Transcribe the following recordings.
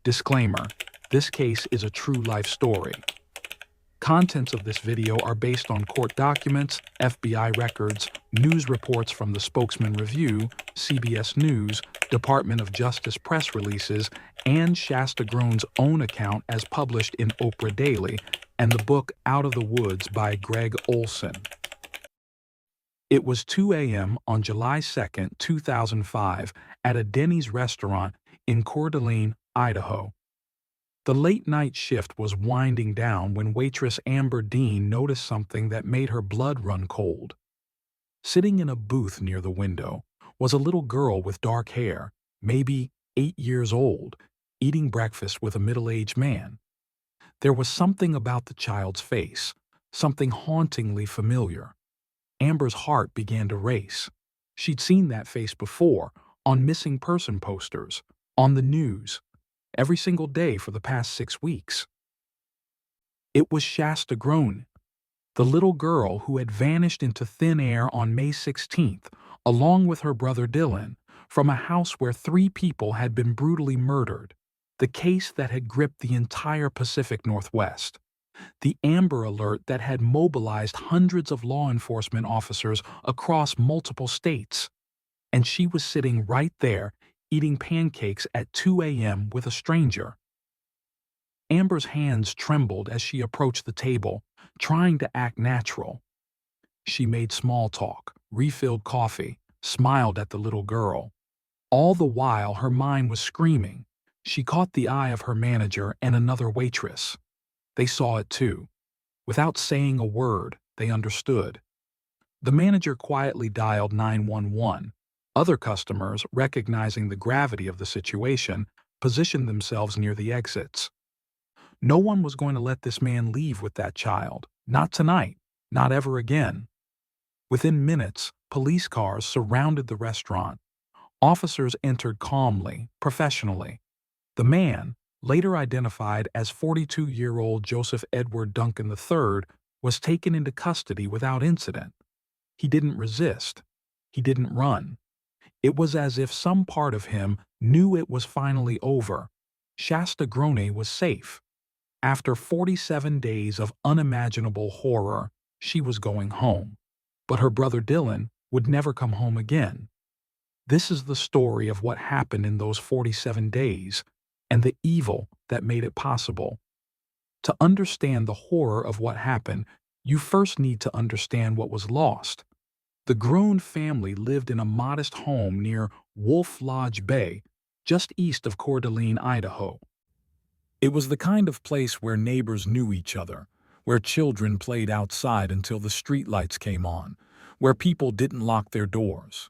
Disclaimer: this case is a true life story. Contents of this video are based on court documents, FBI records, news reports from the Spokesman Review, CBS News, Department of Justice press releases, and Shasta Groene's own account as published in Oprah Daily, and the book Out of the Woods by Greg Olson. It was 2 a.m. on July 2, 2005, at a Denny's restaurant in Coeur, Idaho. The late-night shift was winding down when waitress Amber Dean noticed something that made her blood run cold. Sitting in a booth near the window was a little girl with dark hair, maybe 8 years old, eating breakfast with a middle-aged man. There was something about the child's face, something hauntingly familiar. Amber's heart began to race. She'd seen that face before, on missing person posters, on the news, every single day for the past 6 weeks. It was Shasta Groene, the little girl who had vanished into thin air on May 16th, along with her brother Dylan, from a house where 3 people had been brutally murdered, the case that had gripped the entire Pacific Northwest, the Amber Alert that had mobilized hundreds of law enforcement officers across multiple states. And she was sitting right there, eating pancakes at 2 a.m. with a stranger. Amber's hands trembled as she approached the table, trying to act natural. She made small talk, refilled coffee, smiled at the little girl. All the while her mind was screaming. She caught the eye of her manager and another waitress. They saw it too. Without saying a word, they understood. The manager quietly dialed 911. Other customers, recognizing the gravity of the situation, positioned themselves near the exits. No one was going to let this man leave with that child. Not tonight. Not ever again. Within minutes, police cars surrounded the restaurant. Officers entered calmly, professionally. The man, later identified as 42-year-old Joseph Edward Duncan III, was taken into custody without incident. He didn't resist. He didn't run. It was as if some part of him knew it was finally over. Shasta Groene was safe. After 47 days of unimaginable horror, she was going home. But her brother Dylan would never come home again. This is the story of what happened in those 47 days, and the evil that made it possible. To understand the horror of what happened, you first need to understand what was lost. The Groene family lived in a modest home near Wolf Lodge Bay, just east of Coeur, Idaho. It was the kind of place where neighbors knew each other, where children played outside until the streetlights came on, where people didn't lock their doors.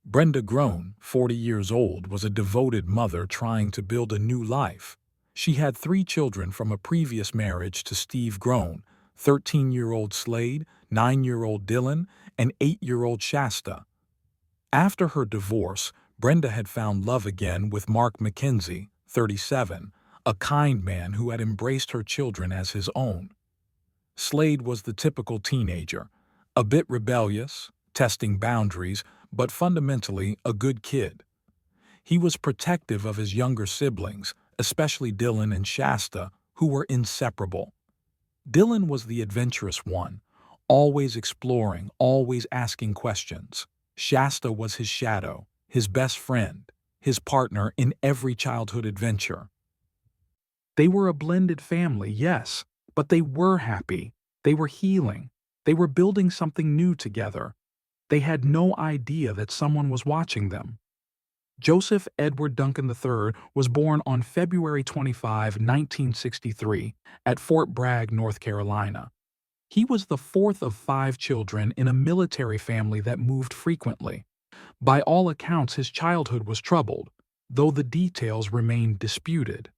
Brenda Groene, 40 years old, was a devoted mother trying to build a new life. She had 3 children from a previous marriage to Steve Groene, 13-year-old Slade, 9-year-old Dylan, and 8-year-old Shasta. After her divorce, Brenda had found love again with Mark McKenzie, 37, a kind man who had embraced her children as his own. Slade was the typical teenager, a bit rebellious, testing boundaries, but fundamentally a good kid. He was protective of his younger siblings, especially Dylan and Shasta, who were inseparable. Dylan was the adventurous one, always exploring, always asking questions. Shasta was his shadow, his best friend, his partner in every childhood adventure. They were a blended family, yes, but they were happy. They were healing. They were building something new together. They had no idea that someone was watching them. Joseph Edward Duncan III was born on February 25, 1963, at Fort Bragg, North Carolina. He was the 4th of 5 children in a military family that moved frequently. By all accounts, his childhood was troubled, though the details remain disputed.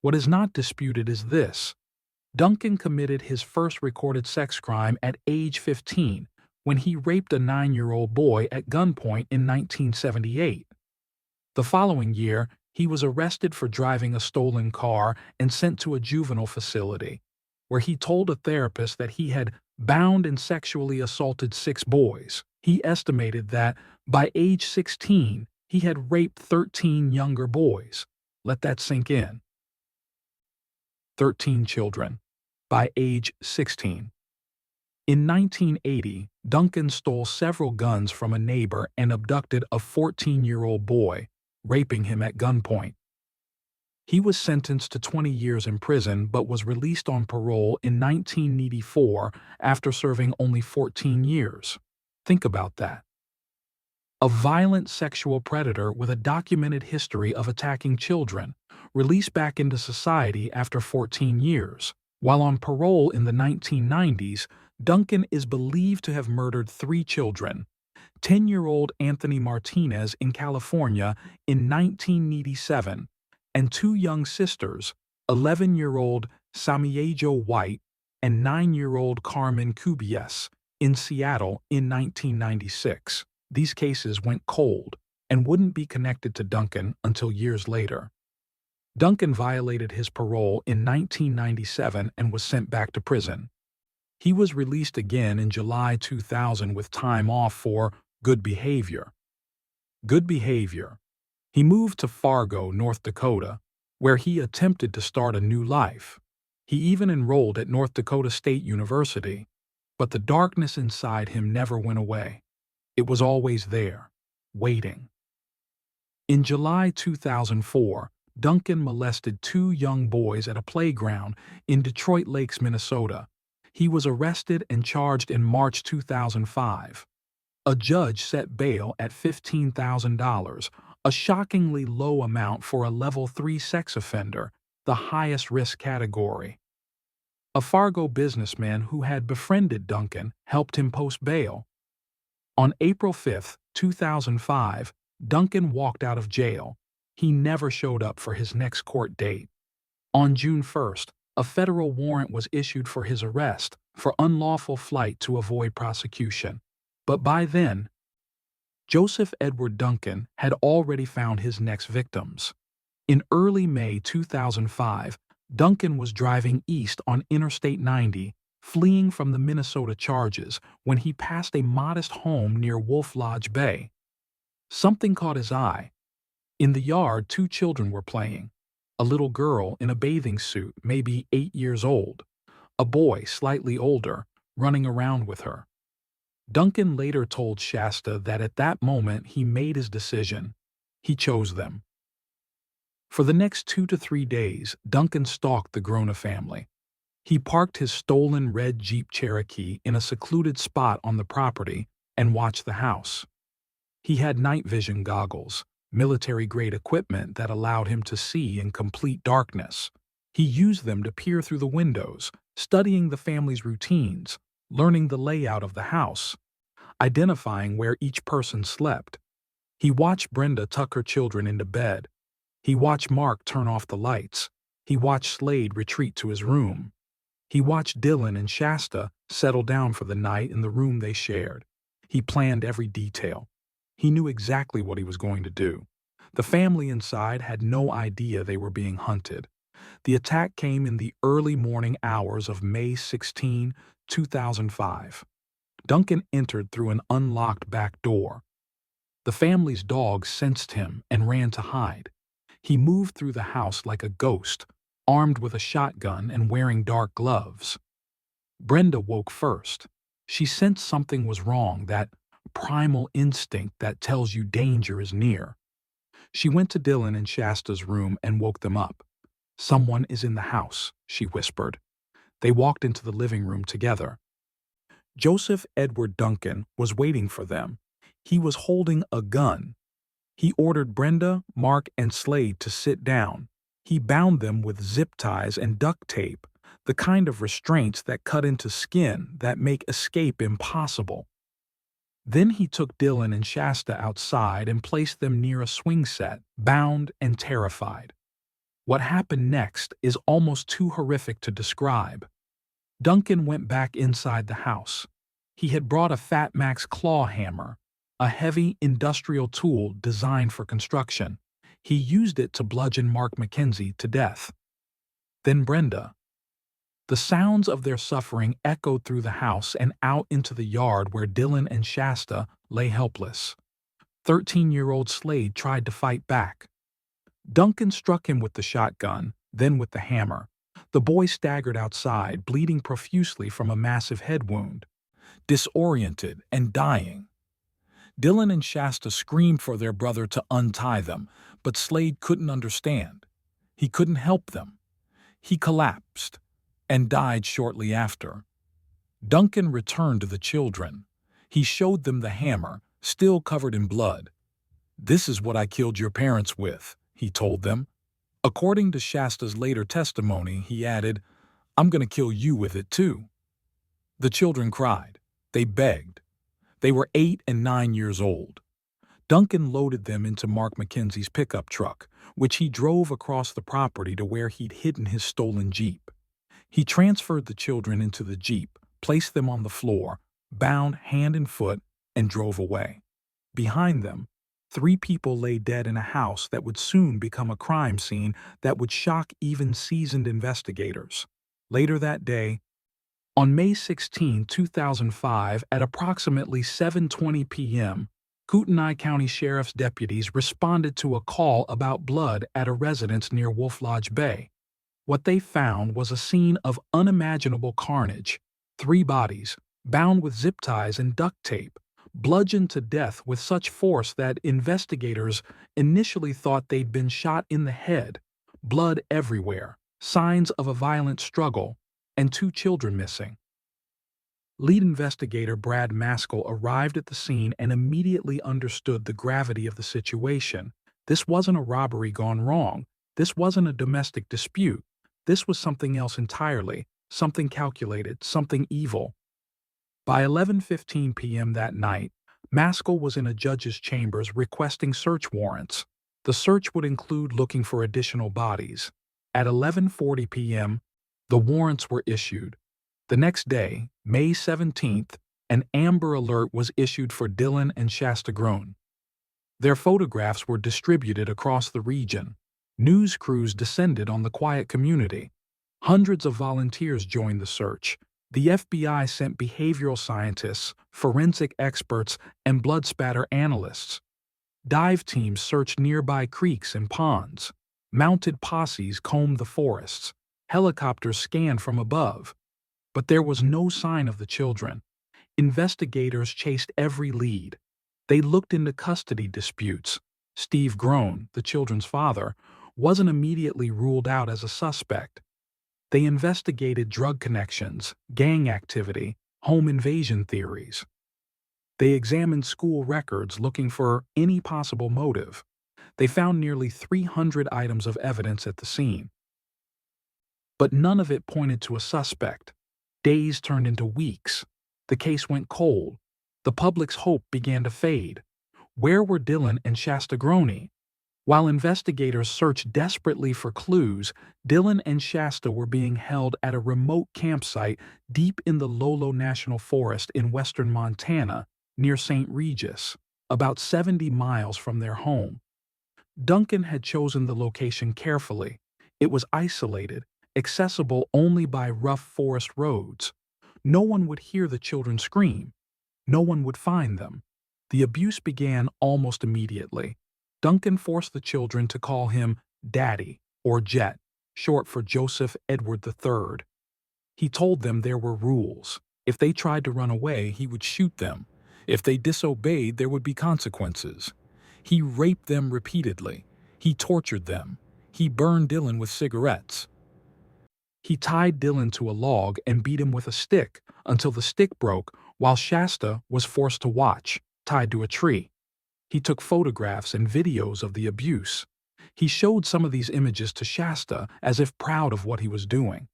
What is not disputed is this: Duncan committed his first recorded sex crime at age 15 when he raped a 9-year-old boy at gunpoint in 1978. The following year, he was arrested for driving a stolen car and sent to a juvenile facility, where he told a therapist that he had bound and sexually assaulted 6 boys. He estimated that, by age 16, he had raped 13 younger boys. Let that sink in. 13 children, by age 16. In 1980, Duncan stole several guns from a neighbor and abducted a 14-year-old boy, raping him at gunpoint. He was sentenced to 20 years in prison but was released on parole in 1984 after serving only 14 years. Think about that. A violent sexual predator with a documented history of attacking children, released back into society after 14 years. While on parole in the 1990s, Duncan is believed to have murdered 3 children: 10-year-old Anthony Martinez in California in 1987, and 2 young sisters, 11-year-old Samiejo White and 9-year-old Carmen Cubies, in Seattle in 1996. These cases went cold and wouldn't be connected to Duncan until years later. Duncan violated his parole in 1997 and was sent back to prison. He was released again in July 2000 with time off for good behavior. Good behavior. He moved to Fargo, North Dakota, where he attempted to start a new life. He even enrolled at North Dakota State University, but the darkness inside him never went away. It was always there, waiting. In July 2004, Duncan molested 2 young boys at a playground in Detroit Lakes, Minnesota. He was arrested and charged in March 2005. A judge set bail at $15,000, a shockingly low amount for a Level 3 sex offender, the highest risk category. A Fargo businessman who had befriended Duncan helped him post bail. On April 5, 2005, Duncan walked out of jail. He never showed up for his next court date. On June 1st, a federal warrant was issued for his arrest for unlawful flight to avoid prosecution. But by then, Joseph Edward Duncan had already found his next victims. In early May 2005, Duncan was driving east on Interstate 90, fleeing from the Minnesota charges, when he passed a modest home near Wolf Lodge Bay. Something caught his eye. In the yard, 2 children were playing. A little girl in a bathing suit, maybe 8 years old. A boy, slightly older, running around with her. Duncan later told Shasta that at that moment he made his decision. He chose them. For the next 2 to 3 days, Duncan stalked the Groene family. He parked his stolen red Jeep Cherokee in a secluded spot on the property and watched the house. He had night vision goggles, military-grade equipment that allowed him to see in complete darkness. He used them to peer through the windows, studying the family's routines, learning the layout of the house, identifying where each person slept. He watched Brenda tuck her children into bed. He watched Mark turn off the lights. He watched Slade retreat to his room. He watched Dylan and Shasta settle down for the night in the room they shared. He planned every detail. He knew exactly what he was going to do. The family inside had no idea they were being hunted. The attack came in the early morning hours of May 16, 2005. Duncan entered through an unlocked back door. The family's dog sensed him and ran to hide. He moved through the house like a ghost, armed with a shotgun and wearing dark gloves. Brenda woke first. She sensed something was wrong, that primal instinct that tells you danger is near. She went to Dylan and Shasta's room and woke them up. "Someone is in the house," she whispered. They walked into the living room together. Joseph Edward Duncan was waiting for them. He was holding a gun. He ordered Brenda, Mark, and Slade to sit down. He bound them with zip ties and duct tape, the kind of restraints that cut into skin that make escape impossible. Then he took Dylan and Shasta outside and placed them near a swing set, bound and terrified. What happened next is almost too horrific to describe. Duncan went back inside the house. He had brought a Fat Max claw hammer, a heavy industrial tool designed for construction. He used it to bludgeon Mark McKenzie to death. Then Brenda. The sounds of their suffering echoed through the house and out into the yard where Dylan and Shasta lay helpless. 13-year-old Slade tried to fight back. Duncan struck him with the shotgun, then with the hammer. The boy staggered outside, bleeding profusely from a massive head wound, disoriented and dying. Dylan and Shasta screamed for their brother to untie them, but Slade couldn't understand. He couldn't help them. He collapsed and died shortly after. Duncan returned to the children. He showed them the hammer, still covered in blood. "This is what I killed your parents with," he told them. According to Shasta's later testimony, he added, "I'm going to kill you with it too." The children cried. They begged. They were 8 and 9 years old. Duncan loaded them into Mark McKenzie's pickup truck, which he drove across the property to where he'd hidden his stolen Jeep. He transferred the children into the Jeep, placed them on the floor, bound hand and foot, and drove away. Behind them, 3 people lay dead in a house that would soon become a crime scene that would shock even seasoned investigators. Later that day, on May 16, 2005, at approximately 7:20 p.m., Kootenai County Sheriff's deputies responded to a call about blood at a residence near Wolf Lodge Bay. What they found was a scene of unimaginable carnage. 3 bodies, bound with zip ties and duct tape, bludgeoned to death with such force that investigators initially thought they'd been shot in the head. Blood everywhere, signs of a violent struggle, and 2 children missing. Lead investigator Brad Maskell arrived at the scene and immediately understood the gravity of the situation. This wasn't a robbery gone wrong. This wasn't a domestic dispute. This was something else entirely, something calculated, something evil. By 11:15 p.m. that night, Maskell was in a judge's chambers requesting search warrants. The search would include looking for additional bodies. At 11:40 p.m., the warrants were issued. The next day, May 17th, an Amber Alert was issued for Dylan and Shasta Groene. Their photographs were distributed across the region. News crews descended on the quiet community. Hundreds of volunteers joined the search. The FBI sent behavioral scientists, forensic experts, and blood spatter analysts. Dive teams searched nearby creeks and ponds. Mounted posses combed the forests. Helicopters scanned from above. But there was no sign of the children. Investigators chased every lead. They looked into custody disputes. Steve Groene, the children's father, wasn't immediately ruled out as a suspect. They investigated drug connections, gang activity, home invasion theories. They examined school records looking for any possible motive. They found nearly 300 items of evidence at the scene. But none of it pointed to a suspect. Days turned into weeks. The case went cold. The public's hope began to fade. Where were Dylan and Shasta Groene? While investigators searched desperately for clues, Dylan and Shasta were being held at a remote campsite deep in the Lolo National Forest in western Montana, near St. Regis, about 70 miles from their home. Duncan had chosen the location carefully. It was isolated, accessible only by rough forest roads. No one would hear the children scream. No one would find them. The abuse began almost immediately. Duncan forced the children to call him Daddy, or Jet, short for Joseph Edward III. He told them there were rules. If they tried to run away, he would shoot them. If they disobeyed, there would be consequences. He raped them repeatedly. He tortured them. He burned Dylan with cigarettes. He tied Dylan to a log and beat him with a stick until the stick broke, while Shasta was forced to watch, tied to a tree. He took photographs and videos of the abuse. He showed some of these images to Shasta as if proud of what he was doing.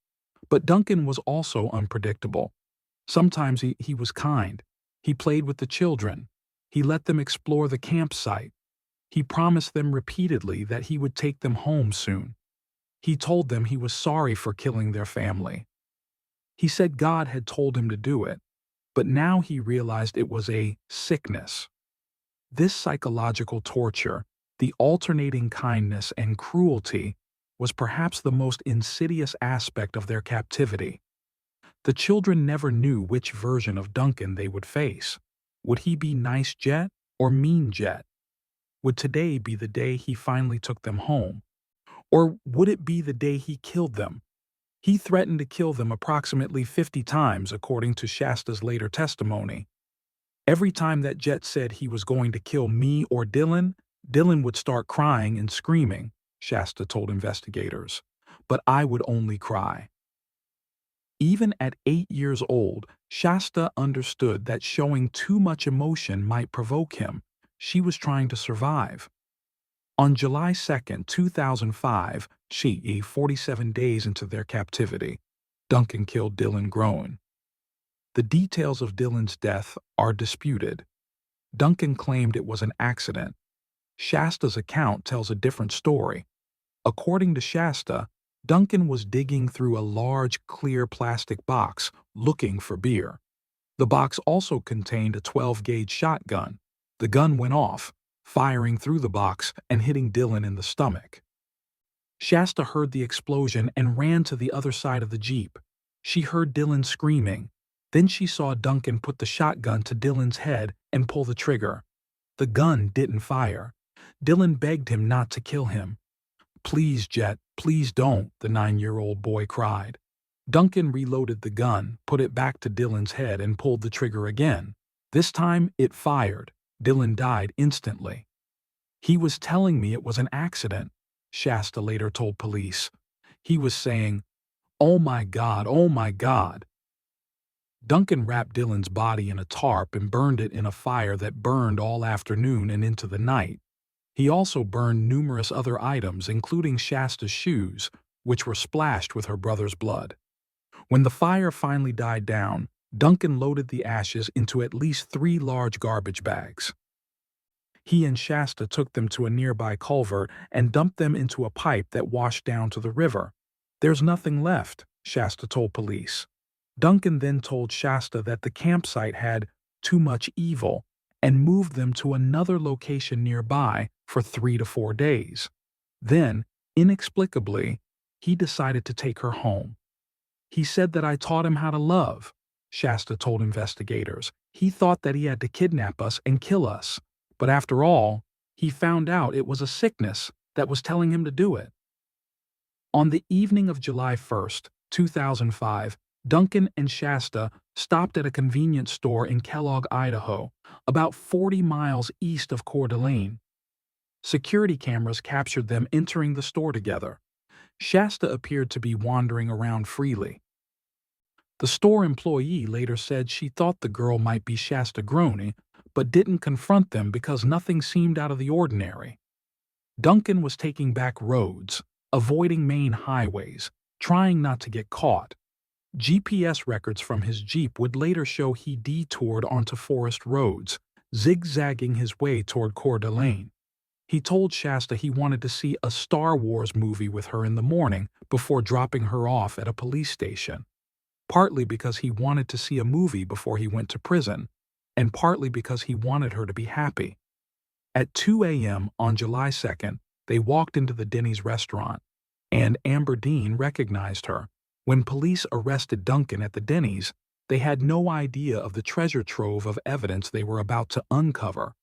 But Duncan was also unpredictable. Sometimes he was kind. He played with the children. He let them explore the campsite. He promised them repeatedly that he would take them home soon. He told them he was sorry for killing their family. He said God had told him to do it, but now he realized it was a sickness. This psychological torture, the alternating kindness and cruelty, was perhaps the most insidious aspect of their captivity. The children never knew which version of Duncan they would face. Would he be nice Jet or mean Jet? Would today be the day he finally took them home? Or would it be the day he killed them? He threatened to kill them approximately 50 times, according to Shasta's later testimony. Every time that Jet said he was going to kill me or Dylan, Dylan would start crying and screaming, Shasta told investigators. But I would only cry. Even at 8 years old, Shasta understood that showing too much emotion might provoke him. She was trying to survive. On July 2, 2005, 47 days into their captivity, Duncan killed Dylan Groene. The details of Dylan's death are disputed. Duncan claimed it was an accident. Shasta's account tells a different story. According to Shasta, Duncan was digging through a large, clear plastic box looking for beer. The box also contained a 12-gauge shotgun. The gun went off, firing through the box and hitting Dylan in the stomach. Shasta heard the explosion and ran to the other side of the Jeep. She heard Dylan screaming. Then she saw Duncan put the shotgun to Dylan's head and pull the trigger. The gun didn't fire. Dylan begged him not to kill him. "Please, Jet, please don't," the 9-year-old boy cried. Duncan reloaded the gun, put it back to Dylan's head and pulled the trigger again. This time, it fired. Dylan died instantly. "He was telling me it was an accident," Shasta later told police. "He was saying, 'Oh my God, oh my God.'" Duncan wrapped Dylan's body in a tarp and burned it in a fire that burned all afternoon and into the night. He also burned numerous other items, including Shasta's shoes, which were splashed with her brother's blood. When the fire finally died down, Duncan loaded the ashes into at least 3 large garbage bags. He and Shasta took them to a nearby culvert and dumped them into a pipe that washed down to the river. "There's nothing left," Shasta told police. Duncan then told Shasta that the campsite had too much evil and moved them to another location nearby for 3 to 4 days. Then, inexplicably, he decided to take her home. "He said that I taught him how to love," Shasta told investigators. "He thought that he had to kidnap us and kill us. But after all, he found out it was a sickness that was telling him to do it." On the evening of July 1, 2005, Duncan and Shasta stopped at a convenience store in Kellogg, Idaho, about 40 miles east of Coeur d'Alene. Security cameras captured them entering the store together. Shasta appeared to be wandering around freely. The store employee later said she thought the girl might be Shasta Groene, but didn't confront them because nothing seemed out of the ordinary. Duncan was taking back roads, avoiding main highways, trying not to get caught. GPS records from his Jeep would later show he detoured onto forest roads, zigzagging his way toward Coeur d'Alene. He told Shasta he wanted to see a Star Wars movie with her in the morning before dropping her off at a police station, partly because he wanted to see a movie before he went to prison, and partly because he wanted her to be happy. At 2 a.m. on July 2nd, they walked into the Denny's restaurant, and Amber Dean recognized her. When police arrested Duncan at the Denny's, they had no idea of the treasure trove of evidence they were about to uncover.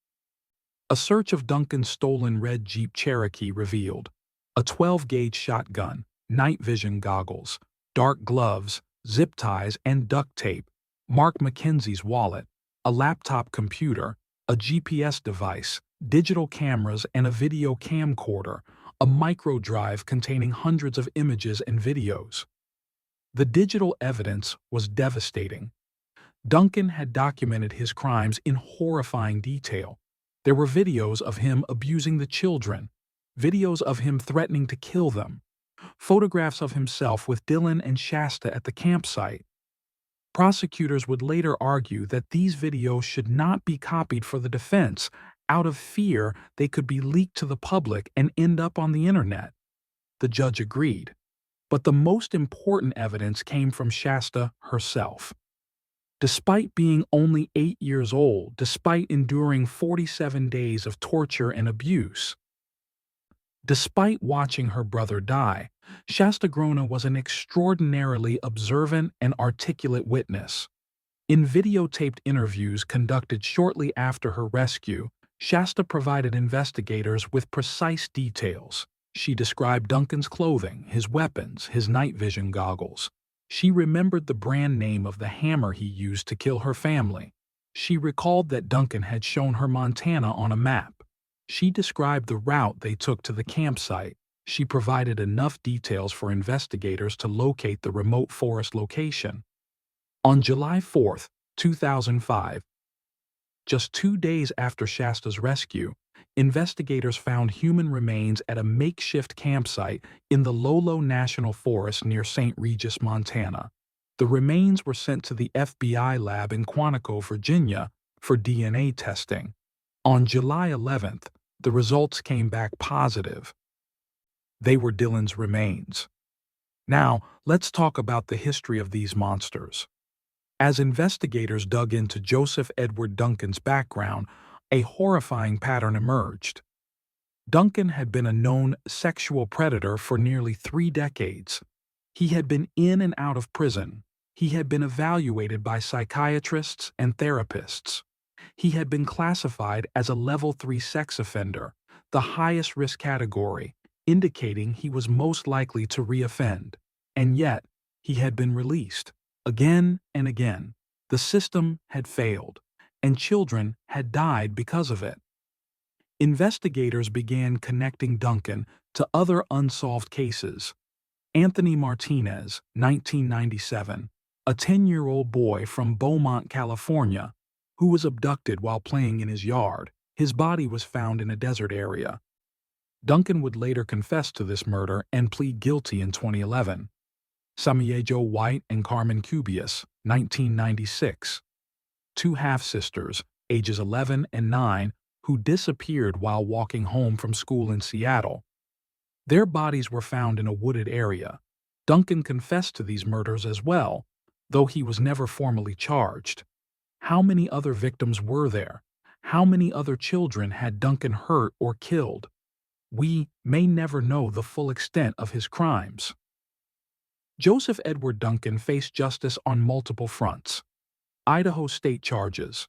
A search of Duncan's stolen red Jeep Cherokee revealed a 12-gauge shotgun, night vision goggles, dark gloves, zip ties and duct tape, Mark McKenzie's wallet, a laptop computer, a GPS device, digital cameras and a video camcorder, a micro drive containing hundreds of images and videos. The digital evidence was devastating. Duncan had documented his crimes in horrifying detail. There were videos of him abusing the children, videos of him threatening to kill them, photographs of himself with Dylan and Shasta at the campsite. Prosecutors would later argue that these videos should not be copied for the defense, out of fear they could be leaked to the public and end up on the internet. The judge agreed. But the most important evidence came from Shasta herself. Despite being only 8 years old, despite enduring 47 days of torture and abuse, despite watching her brother die, Shasta Groene was an extraordinarily observant and articulate witness. In videotaped interviews conducted shortly after her rescue, Shasta provided investigators with precise details. She described Duncan's clothing, his weapons, his night vision goggles. She remembered the brand name of the hammer he used to kill her family. She recalled that Duncan had shown her Montana on a map. She described the route they took to the campsite. She provided enough details for investigators to locate the remote forest location. On July 4, 2005, just 2 days after Shasta's rescue, investigators found human remains at a makeshift campsite in the Lolo National Forest near St. Regis, Montana. The remains were sent to the FBI lab in Quantico, Virginia, for DNA testing. On July 11th, the results came back positive. They were Dylan's remains. Now, let's talk about the history of these monsters. As investigators dug into Joseph Edward Duncan's background, a horrifying pattern emerged. Duncan had been a known sexual predator for nearly 3 decades. He had been in and out of prison. He had been evaluated by psychiatrists and therapists. He had been classified as a level 3 sex offender, the highest risk category, indicating he was most likely to reoffend. And yet, he had been released. Again and again, the system had failed, and children had died because of it. Investigators began connecting Duncan to other unsolved cases. Anthony Martinez, 1997, a 10-year-old boy from Beaumont, California, who was abducted while playing in his yard. His body was found in a desert area. Duncan would later confess to this murder and plead guilty in 2011. Samiejo White and Carmen Cubias, 1996. 2 half-sisters, ages 11 and 9, who disappeared while walking home from school in Seattle. Their bodies were found in a wooded area. Duncan confessed to these murders as well, though he was never formally charged. How many other victims were there? How many other children had Duncan hurt or killed? We may never know the full extent of his crimes. Joseph Edward Duncan faced justice on multiple fronts. Idaho state charges.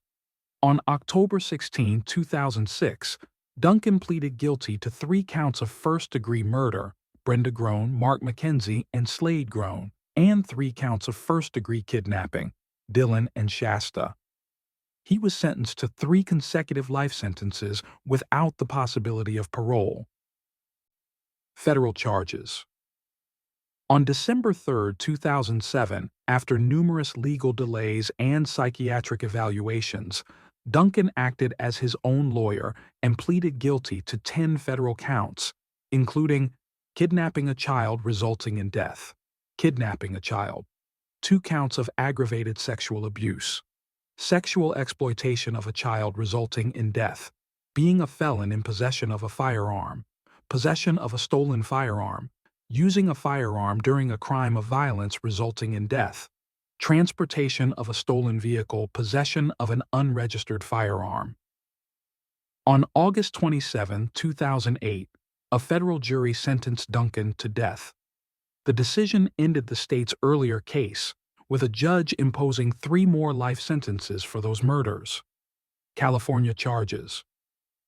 On October 16, 2006, Duncan pleaded guilty to 3 counts of first-degree murder, Brenda Groene, Mark McKenzie, and Slade Groene, and 3 counts of first-degree kidnapping, Dylan and Shasta. He was sentenced to 3 consecutive life sentences without the possibility of parole. Federal charges. On December 3, 2007, after numerous legal delays and psychiatric evaluations, Duncan acted as his own lawyer and pleaded guilty to 10 federal counts, including kidnapping a child resulting in death, kidnapping a child, 2 counts of aggravated sexual abuse, sexual exploitation of a child resulting in death, being a felon in possession of a firearm, possession of a stolen firearm, using a firearm during a crime of violence resulting in death, transportation of a stolen vehicle, possession of an unregistered firearm. On August 27, 2008, a federal jury sentenced Duncan to death. The decision ended the state's earlier case, with a judge imposing 3 more life sentences for those murders. California charges.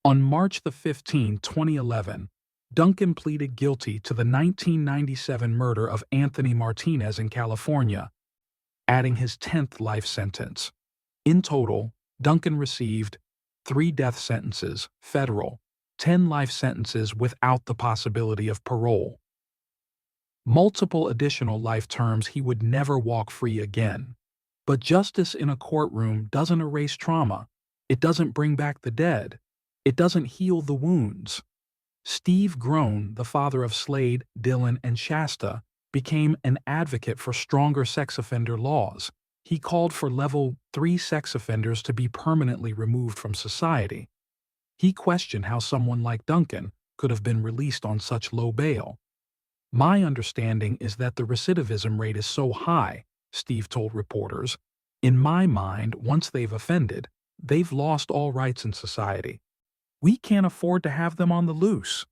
On March 15, 2011, Duncan pleaded guilty to the 1997 murder of Anthony Martinez in California, adding his 10th life sentence. In total, Duncan received 3 death sentences, federal, 10 life sentences without the possibility of parole. Multiple additional life terms he would never walk free again. But justice in a courtroom doesn't erase trauma. It doesn't bring back the dead. It doesn't heal the wounds. Steve Groene, the father of Slade, Dylan, and Shasta, became an advocate for stronger sex offender laws. He called for level 3 sex offenders to be permanently removed from society. He questioned how someone like Duncan could have been released on such low bail. My understanding is that the recidivism rate is so high, Steve told reporters. In my mind, once they've offended, they've lost all rights in society. We can't afford to have them on the loose.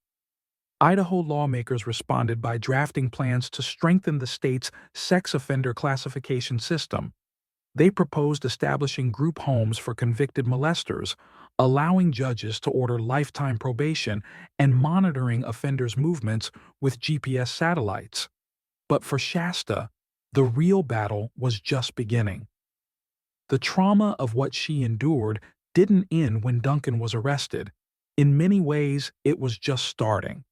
Idaho lawmakers responded by drafting plans to strengthen the state's sex offender classification system. They proposed establishing group homes for convicted molesters, allowing judges to order lifetime probation and monitoring offenders' movements with GPS satellites. But for Shasta, the real battle was just beginning. The trauma of what she endured didn't end when Duncan was arrested. In many ways, it was just starting.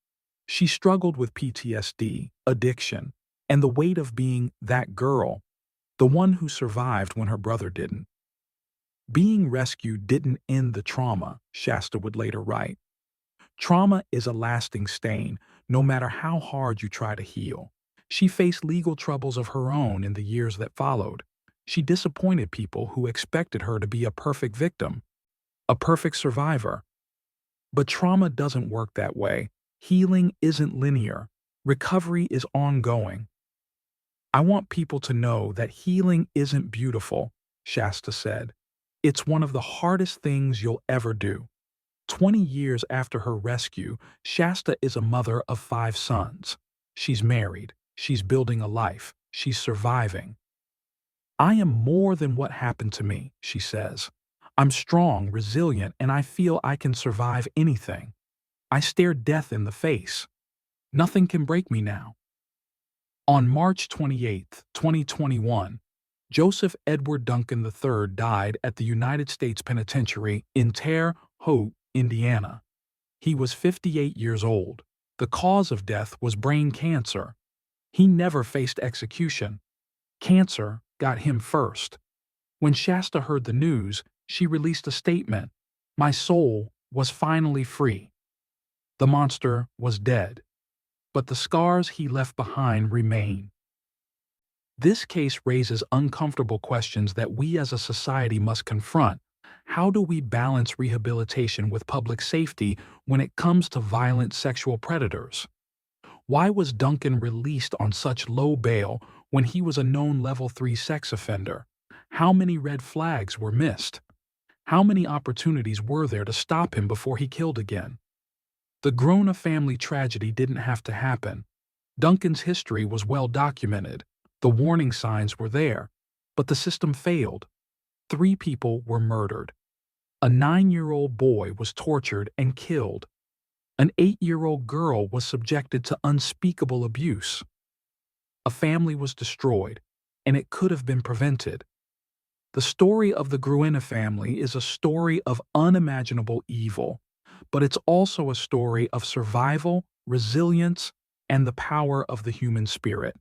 She struggled with PTSD, addiction, and the weight of being that girl, the one who survived when her brother didn't. Being rescued didn't end the trauma, Shasta would later write. Trauma is a lasting stain, no matter how hard you try to heal. She faced legal troubles of her own in the years that followed. She disappointed people who expected her to be a perfect victim, a perfect survivor. But trauma doesn't work that way. Healing isn't linear. Recovery is ongoing. I want people to know that healing isn't beautiful, Shasta said. It's one of the hardest things you'll ever do. 20 years after her rescue, Shasta is a mother of 5 sons. She's married. She's building a life. She's surviving. I am more than what happened to me, she says. I'm strong, resilient, and I feel I can survive anything. I stare death in the face. Nothing can break me now. On March 28, 2021, Joseph Edward Duncan III died at the United States Penitentiary in Terre Haute, Indiana. He was 58 years old. The cause of death was brain cancer. He never faced execution. Cancer got him first. When Shasta heard the news, she released a statement. My soul was finally free. The monster was dead, but the scars he left behind remain. This case raises uncomfortable questions that we as a society must confront. How do we balance rehabilitation with public safety when it comes to violent sexual predators? Why was Duncan released on such low bail when he was a known level 3 sex offender? How many red flags were missed? How many opportunities were there to stop him before he killed again? The Groene family tragedy didn't have to happen. Duncan's history was well documented. The warning signs were there, but the system failed. 3 people were murdered. A 9-year-old boy was tortured and killed. An 8-year-old girl was subjected to unspeakable abuse. A family was destroyed, and it could have been prevented. The story of the Groene family is a story of unimaginable evil, but it's also a story of survival, resilience, and the power of the human spirit.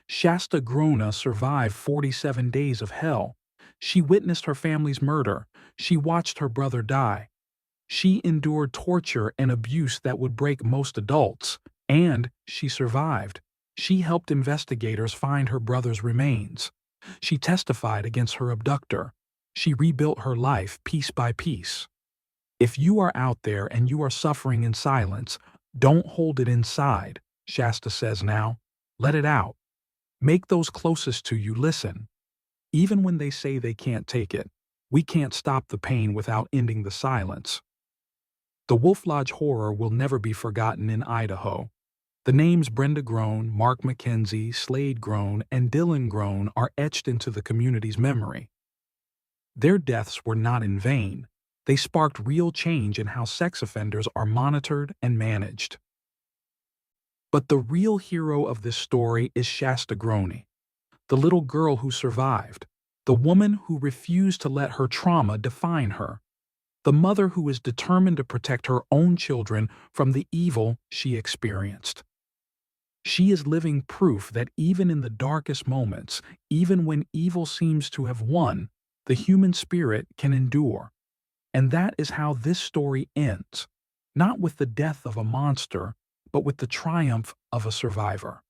Shasta Groene survived 47 days of hell. She witnessed her family's murder. She watched her brother die. She endured torture and abuse that would break most adults, and she survived. She helped investigators find her brother's remains. She testified against her abductor. She rebuilt her life piece by piece. If you are out there and you are suffering in silence, don't hold it inside, Shasta says now. Let it out. Make those closest to you listen. Even when they say they can't take it, we can't stop the pain without ending the silence. The Wolf Lodge horror will never be forgotten in Idaho. The names Brenda Groene, Mark McKenzie, Slade Groene, and Dylan Groene are etched into the community's memory. Their deaths were not in vain. They sparked real change in how sex offenders are monitored and managed. But the real hero of this story is Shasta Groene, the little girl who survived, the woman who refused to let her trauma define her, the mother who is determined to protect her own children from the evil she experienced. She is living proof that even in the darkest moments, even when evil seems to have won, the human spirit can endure. And that is how this story ends, not with the death of a monster, but with the triumph of a survivor.